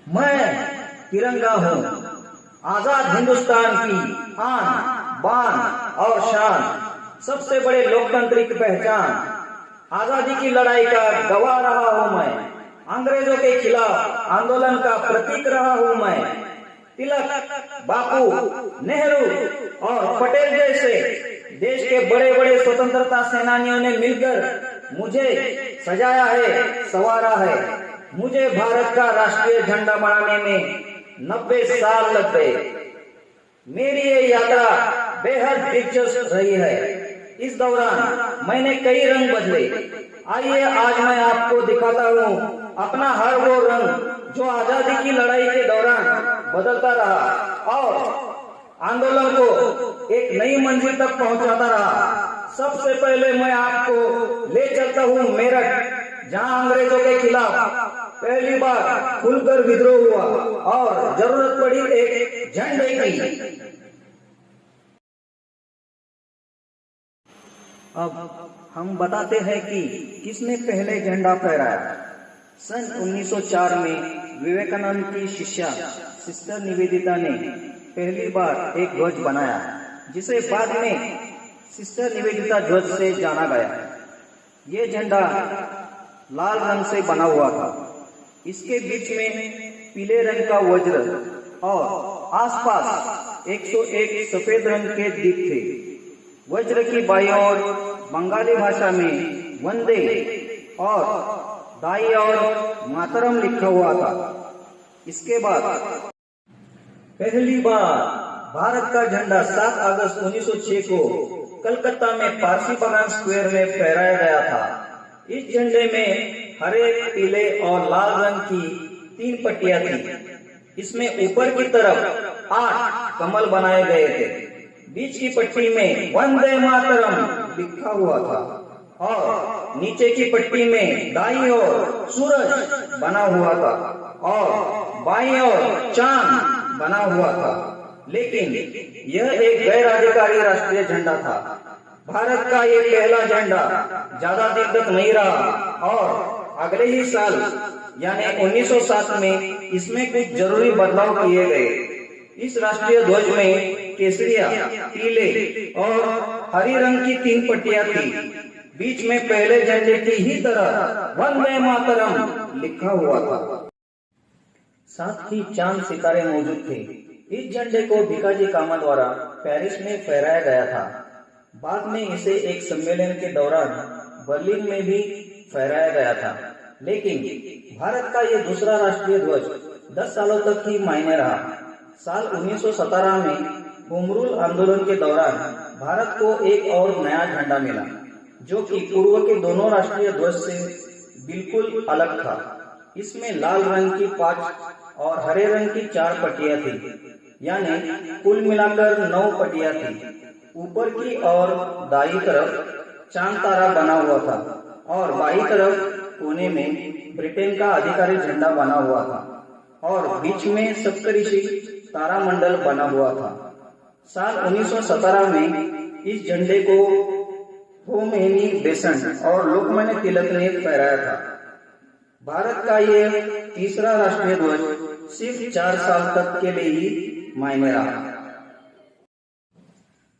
मैं तिरंगा हूँ, आजाद हिंदुस्तान की आन बान और शान, सबसे बड़े लोकतांत्रिक पहचान। आजादी की लड़ाई का गवाह रहा हूँ मैं, अंग्रेजों के खिलाफ आंदोलन का प्रतीक रहा हूँ मैं। तिलक, बापू, नेहरू और पटेल जैसे देश के बड़े बड़े स्वतंत्रता सेनानियों ने मिलकर मुझे सजाया है, संवारा है। मुझे भारत का राष्ट्रीय झंडा बनाने में 90 साल लग गए। मेरी ये यात्रा बेहद दिलचस्प रही है। इस दौरान मैंने कई रंग बदले। आइए आज मैं आपको दिखाता हूँ अपना हर वो रंग जो आजादी की लड़ाई के दौरान बदलता रहा और आंदोलन को एक नई मंजिल तक पहुंचाता रहा। सबसे पहले मैं आपको ले चलता हूँ मेरठ, जहां अंग्रेजों के खिलाफ पहली बार खुलकर विद्रोह हुआ और जरूरत पड़ी एक झंडे की। अब हम बताते हैं कि किसने पहले झंडा फहराया। सन 1904 में विवेकानंद की शिष्या सिस्टर निवेदिता ने पहली बार एक ध्वज बनाया, जिसे बाद में सिस्टर निवेदिता ध्वज से जाना गया। ये झंडा लाल रंग से बना हुआ था। इसके बीच में पीले रंग का वज्र और आसपास 101 सफेद रंग के दीप थे। वज्र की बाईं ओर बंगाली भाषा में वंदे और दाई ओर मातरम लिखा हुआ था। इसके बाद पहली बार भारत का झंडा 7 अगस्त 1906 को कलकत्ता में पारसी बागान स्क्वायर में फहराया गया था। इस झंडे में हरे, पीले और लाल रंग की 3 पट्टियां थी। इसमें ऊपर की तरफ 8 कमल बनाए गए थे। बीच की पट्टी में वंदे मातरम लिखा हुआ था और नीचे की पट्टी में दाईं ओर सूरज बना हुआ था और बाईं ओर चांद बना हुआ था। लेकिन यह एक गैर अधिकारी राष्ट्रीय झंडा था। भारत का ये पहला झंडा ज्यादा दिन तक नहीं रहा और अगले ही साल यानी 1907 में इसमें कुछ जरूरी बदलाव किए गए। इस राष्ट्रीय ध्वज में केसरिया, पीले और हरी रंग की 3 पट्टियां थी। बीच में पहले झंडे की ही तरह वंदे मातरम लिखा हुआ था। साथ ही चांद सितारे मौजूद थे। इस झंडे को भिकाजी कामा द्वारा पेरिस में फहराया गया था। बाद में इसे एक सम्मेलन के दौरान बर्लिन में भी फहराया गया था। लेकिन भारत का ये दूसरा राष्ट्रीय ध्वज 10 सालों तक ही मायने रहा। साल 1917 में होम रूल आंदोलन के दौरान भारत को एक और नया झंडा मिला, जो कि पूर्व के दोनों राष्ट्रीय ध्वज से बिल्कुल अलग था। इसमें लाल रंग की 5 और हरे रंग की 4 पट्टियां थी, यानी कुल मिलाकर 9 पट्टियां थी। ऊपर की और दाईं तरफ चांद तारा बना हुआ था और बाईं तरफ कोने में ब्रिटेन का अधिकारी झंडा बना हुआ था और बीच में सप्तऋषि तारामंडल बना हुआ था। साल 1917 में इस झंडे को होमेनी बेसेंट और लोकमान्य तिलक ने फहराया था। भारत का ये तीसरा राष्ट्रीय ध्वज सिर्फ 4 साल तक के लिए ही मायने रहा।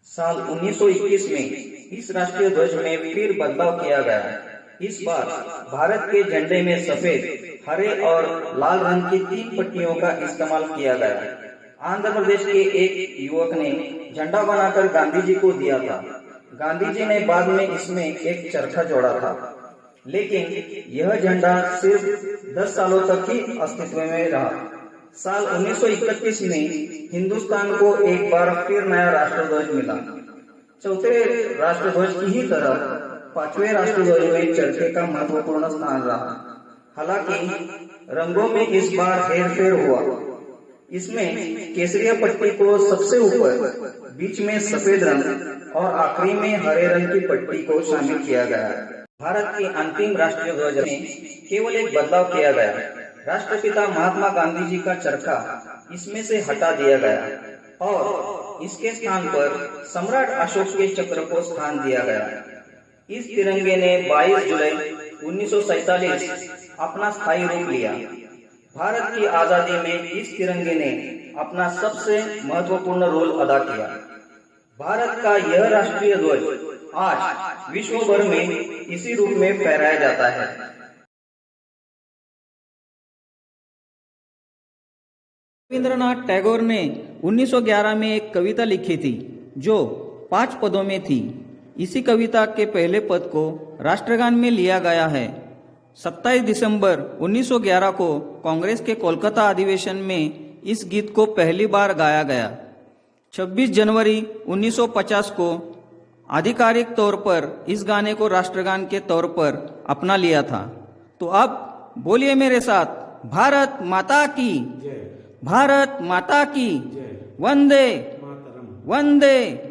साल 1921 में इस राष्ट्रीय ध्वज में फिर बदलाव किया गया। इस बार भारत के झंडे में सफेद, हरे और लाल रंग की 3 पट्टियों का इस्तेमाल किया गया। आंध्र प्रदेश के एक युवक ने झंडा बनाकर गांधी जी को दिया था। गांधी जी ने बाद में इसमें एक चरखा जोड़ा था। लेकिन यह झंडा सिर्फ 10 सालों तक ही अस्तित्व में रहा। साल 1931 में हिंदुस्तान को एक बार फिर नया राष्ट्रध्वज मिला। चौथे राष्ट्रध्वज की ही तरह 5वें राष्ट्रध्वज में चरखे का महत्वपूर्ण स्थान रहा। हालांकि रंगों में इस बार हेरफेर हुआ। इसमें केसरिया पट्टी को सबसे ऊपर, बीच में सफेद रंग और आखिरी में हरे रंग की पट्टी को शामिल किया गया। भारत के अंतिम राष्ट्रीय ध्वज में केवल एक बदलाव किया गया। राष्ट्रपिता महात्मा गांधी जी का चरखा इसमें से हटा दिया गया और इसके स्थान पर सम्राट अशोक के चक्र को स्थान दिया गया। इस तिरंगे ने 22 जुलाई 1947 अपना स्थायी रूप लिया। भारत की आजादी में इस तिरंगे ने अपना सबसे महत्वपूर्ण रोल अदा किया। भारत का यह राष्ट्रीय ध्वज आज विश्व भर में इसी रूप में फहराया जाता है। रविंद्रनाथ टैगोर ने 1911 में एक कविता लिखी थी जो 5 पदों में थी। इसी कविता के पहले पद को राष्ट्रगान में लिया गया है। 27 दिसंबर 1911 को कांग्रेस के कोलकाता अधिवेशन में इस गीत को पहली बार गाया गया। 26 जनवरी 1950 को आधिकारिक तौर पर इस गाने को राष्ट्रगान के तौर पर अपना लिया था। तो अब बोलिए मेरे साथ, भारत माता की जय, भारत माता की जय, वंदे वंदे